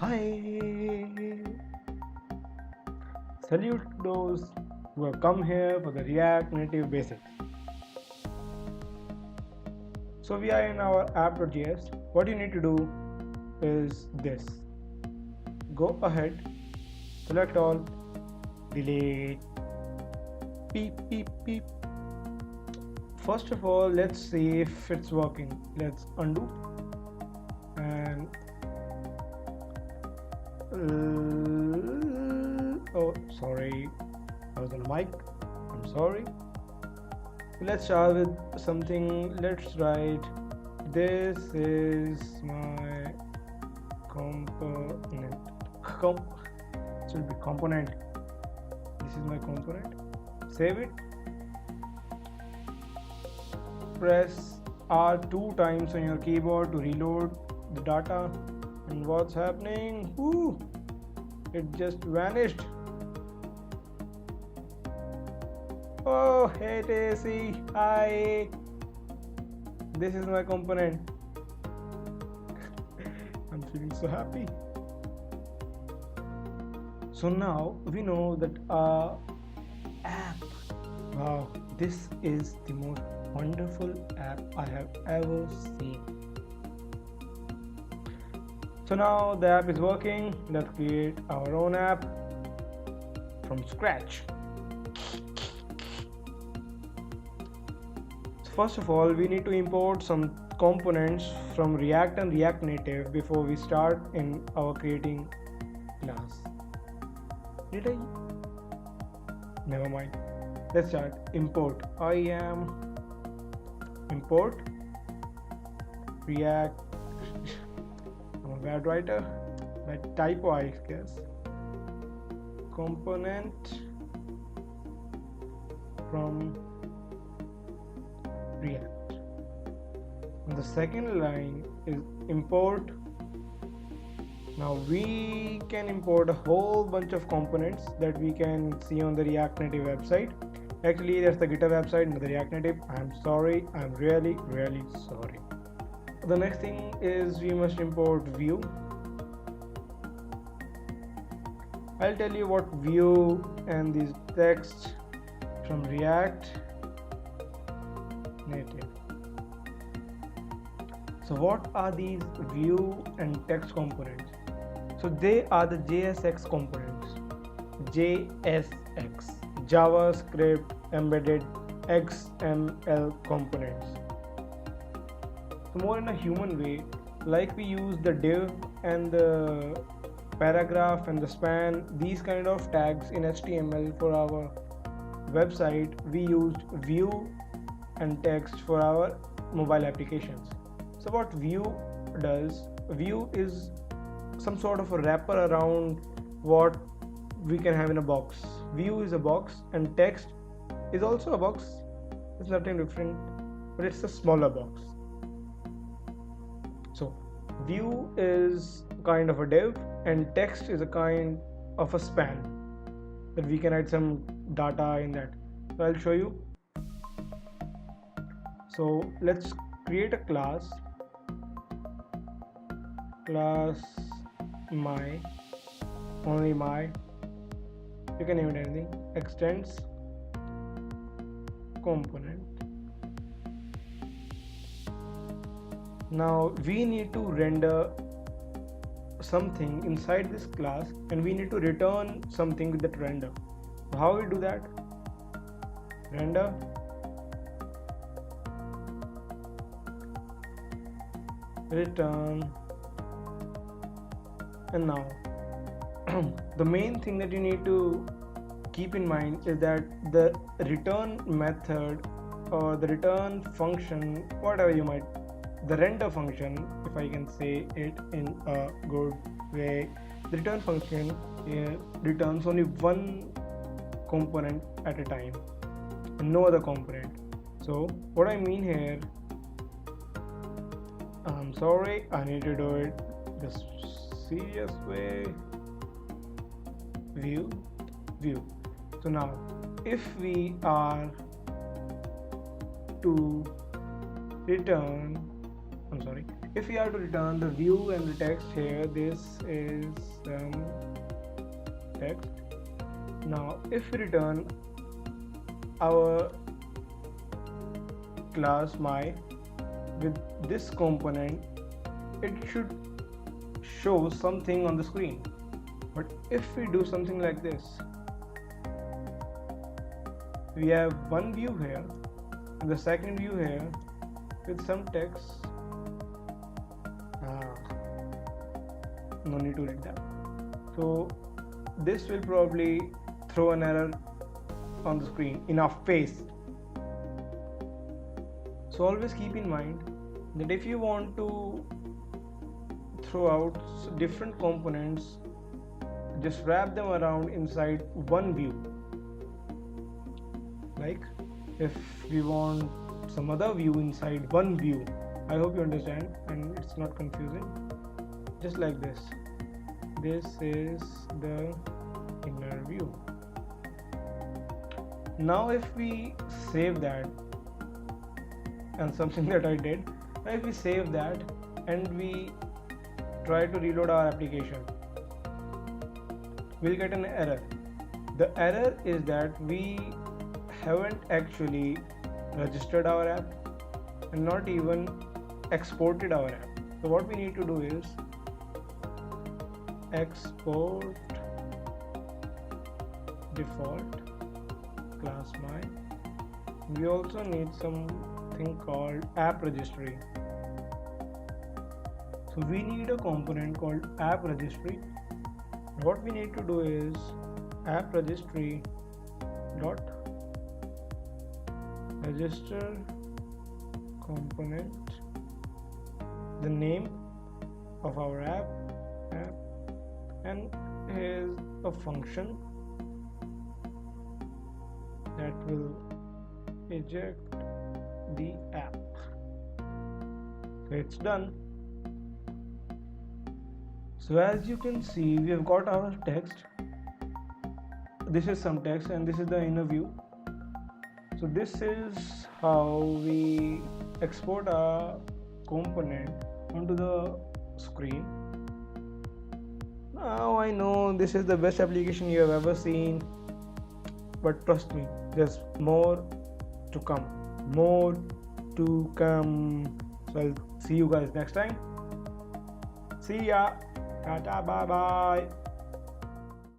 Hi! Salute those who have come here for the React Native Basics. So we are in our app.js. What you need to do is this. Go ahead, select all, delete, beep, beep, beep. First of all, let's see if it's working. Let's undo and oh, sorry, I was on the mic. I'm sorry. Let's start with something. Let's write, this is my component. Should be component. This is my component. Save it. Press R 2 times on your keyboard to reload the data. And what's happening? Ooh, it just vanished. Oh, hey Daisy, hi. This is my component. I'm feeling so happy. So now we know that our app, wow, this is the most wonderful app I have ever seen. So now the app is working. Let's create our own app from scratch. So first of all, we need to import some components from React and React Native before we start in our creating class. Did I? Never mind. Let's start. Import. I am import React. I'm a bad writer. Bad typo, I guess. Component from React. And the second line is import. Now we can import a whole bunch of components that we can see on the React Native website. Actually, that's the GitHub website, not the React Native. I'm sorry. I'm really sorry. The next thing is we must import Vue. I'll tell you what Vue and these text from React Native. So what are these Vue and text components? So they are the JSX components. JSX, JavaScript Embedded XML components. So more in a human way, like we use the div and the paragraph and the span, these kind of tags in HTML for our website, we used Vue and text for our mobile applications. So what Vue does, Vue is some sort of a wrapper around what we can have in a box. Vue is a box and text is also a box. It's nothing different, but it's a smaller box. So Vue is kind of a div and text is a kind of a span that we can add some data in that. So I'll show you. So let's create a class my, only my, you can name it anything, extends component. Now we need to render something inside this class and we need to return something with that render. How we do that? Render return. And now the main thing that you need to keep in mind is that the return method or the return function, whatever you might, the render function, if I can say it in a good way, the return function returns only one component at a time and no other component. So what I mean here, I'm sorry, I need to do it this serious way. View. So now if we are to return, if we are to return the view and the text here, this is text. Now if we return our class my with this component, it should show something on the screen. But if we do something like this, we have one view here and the second view here with some text. No need to like that. So this will probably throw an error on the screen in our face. So always keep in mind that if you want to throw out different components, just wrap them around inside one view. Like if we want some other view inside one view, I hope you understand and it's not confusing. Just like this. This is the inner view. Now if we save that, and something that I did, now if we save that and we try to reload our application, we'll get an error. The error is that we haven't actually registered our app and not even exported our app. So what we need to do is export default class my. We also need something called app registry. So we need a component called app registry. What we need to do is app registry dot register component, the name of our app, and here's a function that will eject the app. So it's done. So as you can see, we have got our text. This is some text and this is the inner view. So this is how we export a component onto the screen. Now I know this is the best application you have ever seen, but trust me, there's more to come. More to come. So I'll see you guys next time. See ya. Tata, bye bye.